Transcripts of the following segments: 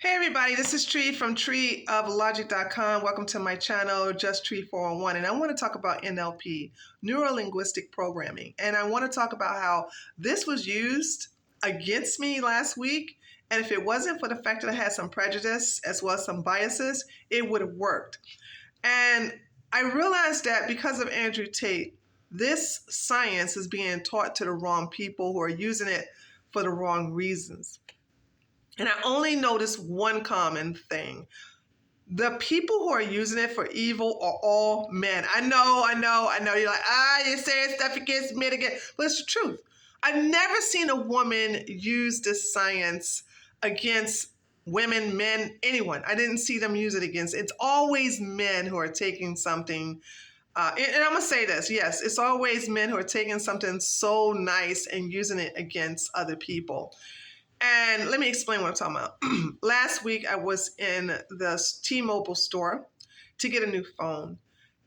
Hey everybody, this is Tree from treeoflogic.com. Welcome to my channel, Just Tree 401. And I want to talk about NLP, neuro-linguistic programming. And I want to talk about how this was used against me last week. And if it wasn't for the fact that I had some prejudice as well as some biases, it would have worked. And I realized that because of Andrew Tate, this science is being taught to the wrong people who are using it for the wrong reasons. And I only noticed one common thing. The people who are using it for evil are all men. I know. You're like, you're saying stuff against men again. But it's the truth. I've never seen a woman use this science against women, men, anyone. I didn't see them use it against. It's always men who are taking something. And I'm going to say this. Yes, it's always men who are taking something so nice and using it against other people. And let me explain what I'm talking about. Last week, I was in the T-Mobile store to get a new phone.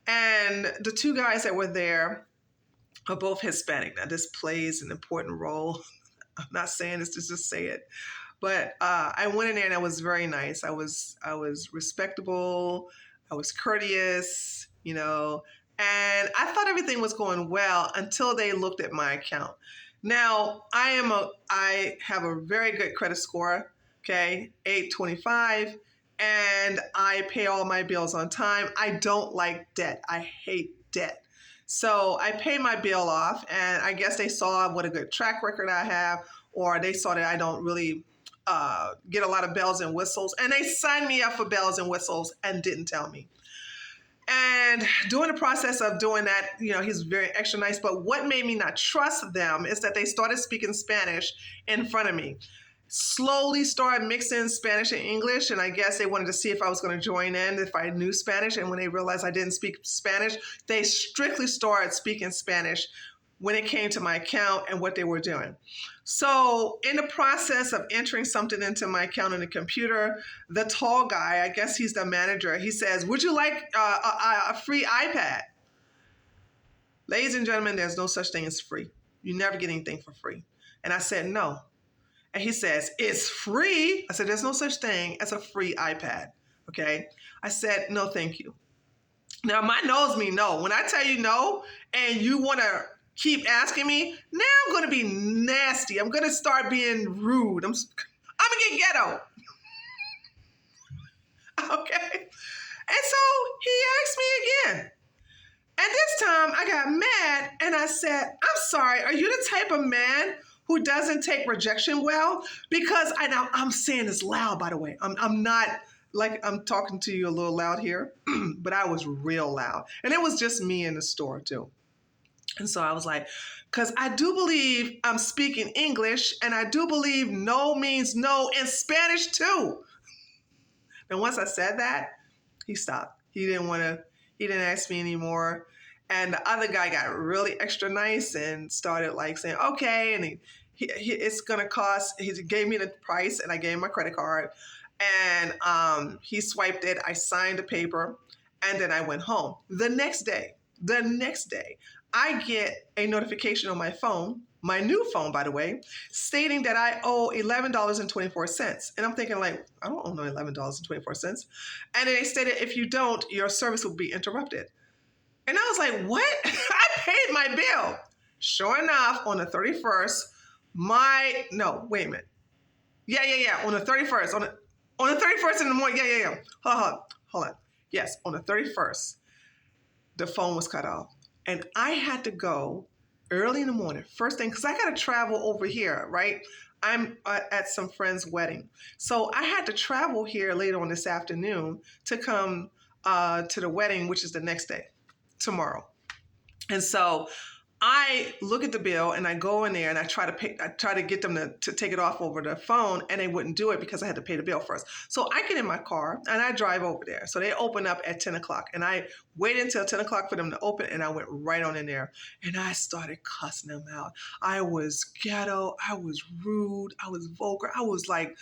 And the two guys that were there are both Hispanic. Now, this plays an important role. I'm not saying this to just say it. But I went in there and I was very nice. I was respectable. I was courteous, and I thought everything was going well until they looked at my account. Now, I have a very good credit score, okay, 825, and I pay all my bills on time. I don't like debt. I hate debt. So I pay my bill off, and I guess they saw what a good track record I have, or they saw that I don't really get a lot of bells and whistles, and they signed me up for bells and whistles and didn't tell me. And during the process of doing that, he's very extra nice. But what made me not trust them is that they started speaking Spanish in front of me. Slowly started mixing Spanish and English. And I guess they wanted to see if I was going to join in, if I knew Spanish. And when they realized I didn't speak Spanish, they strictly started speaking Spanish when it came to my account and what they were doing. So in the process of entering something into my account on the computer, the tall guy, I guess he's the manager, he says, "Would you like a free iPad?" Ladies and gentlemen, there's no such thing as free. You never get anything for free. And I said, no. And he says, "It's free." I said, "There's no such thing as a free iPad." Okay. I said, "No, thank you." Now, my no's mean no. When I tell you no and you want to keep asking me, now I'm going to be nasty. I'm going to start being rude. I'm going to get ghetto. Okay? And so he asked me again. And this time I got mad and I said, "I'm sorry, are you the type of man who doesn't take rejection well?" Because I'm saying this loud, by the way. I'm not like I'm talking to you a little loud here, but I was real loud. And it was just me in the store too. And so I was like, because I do believe I'm speaking English, and I do believe no means no in Spanish too. And once I said that, he stopped. He didn't ask me anymore. And the other guy got really extra nice and started like saying, okay, and it's going to cost, he gave me the price and I gave him my credit card. And he swiped it, I signed the paper, and then I went home. The next day, I get a notification on my phone, my new phone, by the way, stating that I owe $11.24. And I'm thinking like, I don't owe no $11.24. And then they stated, if you don't, your service will be interrupted. And I was like, what? I paid my bill. Sure enough, on the 31st, wait a minute. Yeah. On the 31st, on the 31st in the morning, yeah. Hold on. Yes, on the 31st, the phone was cut off. And I had to go early in the morning, first thing, because I got to travel over here, right? I'm at some friend's wedding. So I had to travel here later on this afternoon to come to the wedding, which is the next day, tomorrow. And so I look at the bill and I go in there and I try to get them to take it off over the phone, and they wouldn't do it because I had to pay the bill first. So I get in my car and I drive over there. So they open up at 10 o'clock and I waited until 10 o'clock for them to open, and I went right on in there and I started cussing them out. I was ghetto. I was rude. I was vulgar. I was like,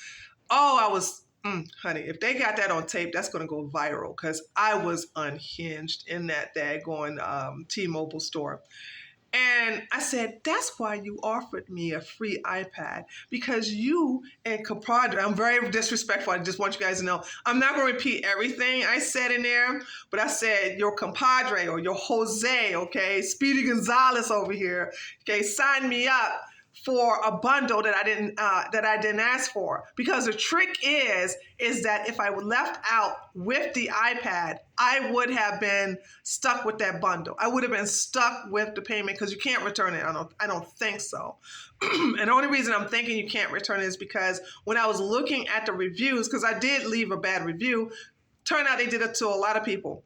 honey, if they got that on tape, that's going to go viral, because I was unhinged in that daggone T-Mobile store. And I said, that's why you offered me a free iPad, because you and compadre, I'm very disrespectful. I just want you guys to know, I'm not going to repeat everything I said in there, but I said your compadre or your Jose, okay, Speedy Gonzalez over here, okay, signed me up for a bundle that I didn't ask for. Because the trick is that if I left out with the iPad, I would have been stuck with that bundle. I would have been stuck with the payment because you can't return it. I don't think so. And the only reason I'm thinking you can't return it is because when I was looking at the reviews, because I did leave a bad review, turned out they did it to a lot of people.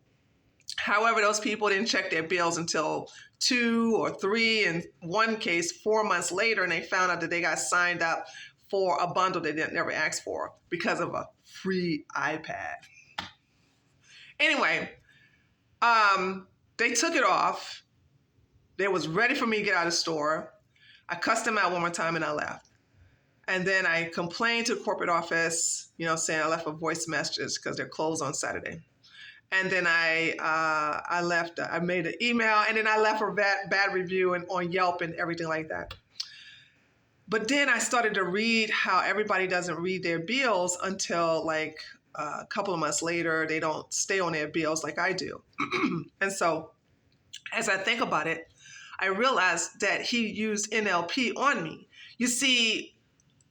However, those people didn't check their bills until 2 or 3, in one case, 4 months later, and they found out that they got signed up for a bundle they didn't never ask for because of a free iPad. Anyway, they took it off. They was ready for me to get out of the store. I cussed them out one more time and I left. And then I complained to the corporate office, saying I left a voice message because they're closed on Saturday. And then I left. I made an email, and then I left a bad review on Yelp and everything like that. But then I started to read how everybody doesn't read their bills until like a couple of months later. They don't stay on their bills like I do. And so as I think about it, I realized that he used NLP on me. You see,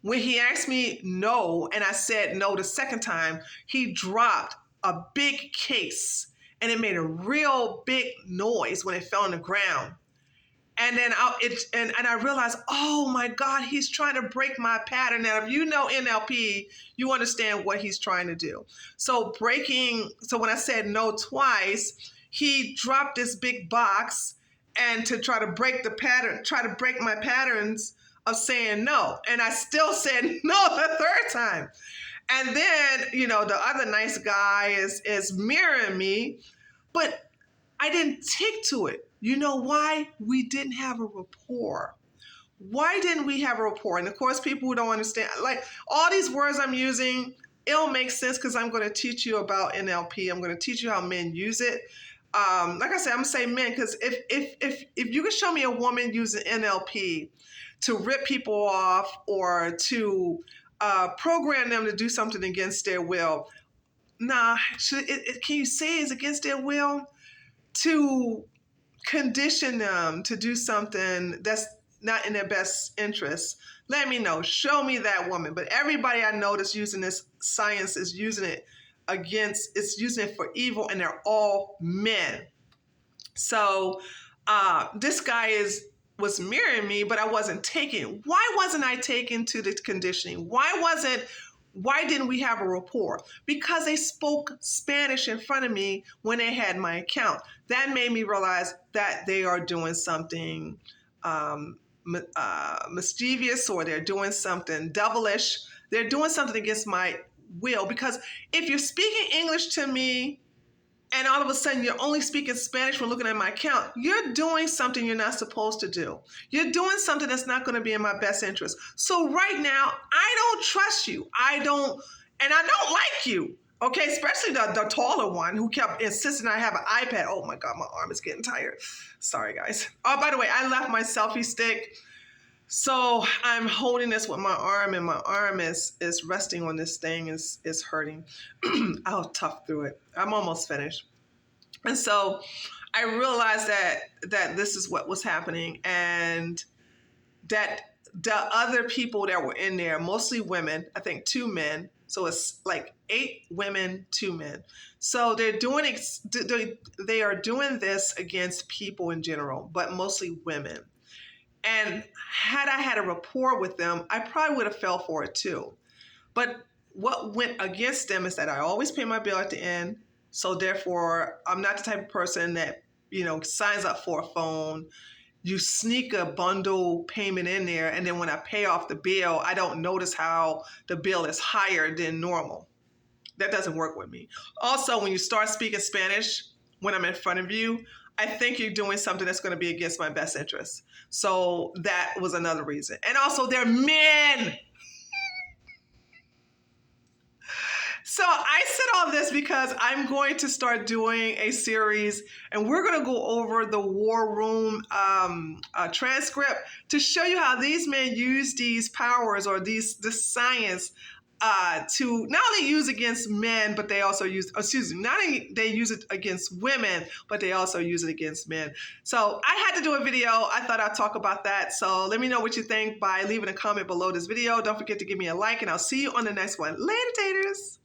when he asked me no, and I said no the second time, he dropped a big case, and it made a real big noise when it fell on the ground. And then I realized, oh my God, he's trying to break my pattern. Now, if you know NLP, you understand what he's trying to do. So when I said no twice, he dropped this big box and to try to break the pattern, try to break my patterns of saying no. And I still said no the third time. And then, the other nice guy is mirroring me, but I didn't take to it. You know why? We didn't have a rapport. Why didn't we have a rapport? And of course, people who don't understand, like all these words I'm using, it'll make sense because I'm going to teach you about NLP. I'm going to teach you how men use it. Like I said, I'm going to say men, because if you can show me a woman using NLP to rip people off or to program them to do something against their will. Nah, can you say it's against their will? To condition them to do something that's not in their best interest. Let me know. Show me that woman. But everybody I know that's using this science is using it it's using it for evil, and they're all men. So this guy was mirroring me, but I wasn't taking. Why wasn't I taken to the conditioning? Why didn't we have a rapport? Because they spoke Spanish in front of me when they had my account. That made me realize that they are doing something mischievous, or they're doing something devilish. They're doing something against my will. Because if you're speaking English to me, and all of a sudden you're only speaking Spanish when looking at my account, you're doing something you're not supposed to do. You're doing something that's not going to be in my best interest. So right now, I don't trust you. I don't like you. Okay, especially the taller one who kept insisting I have an iPad. Oh my God, my arm is getting tired. Sorry, guys. Oh, by the way, I left my selfie stick. So I'm holding this with my arm, and my arm is resting on this thing, is hurting. I'll tough through it. I'm almost finished. And so I realized that this is what was happening, and that the other people that were in there, mostly women, I think 2 men. So it's like 8 women, 2 men. So they are doing this against people in general, but mostly women. And had I had a rapport with them, I probably would have fell for it too. But what went against them is that I always pay my bill at the end. So therefore, I'm not the type of person that, signs up for a phone. You sneak a bundle payment in there, and then when I pay off the bill, I don't notice how the bill is higher than normal. That doesn't work with me. Also, when you start speaking Spanish, when I'm in front of you, I think you're doing something that's going to be against my best interest. So that was another reason. And also, they're men. So I said all this because I'm going to start doing a series, and we're going to go over the War Room transcript to show you how these men use these powers or this science to not only use against men, but they also use, excuse me, not only they use it against women, but they also use it against men. So I had to do a video. I thought I'd talk about that. So let me know what you think by leaving a comment below this video. Don't forget to give me a like, and I'll see you on the next one. Later, taters.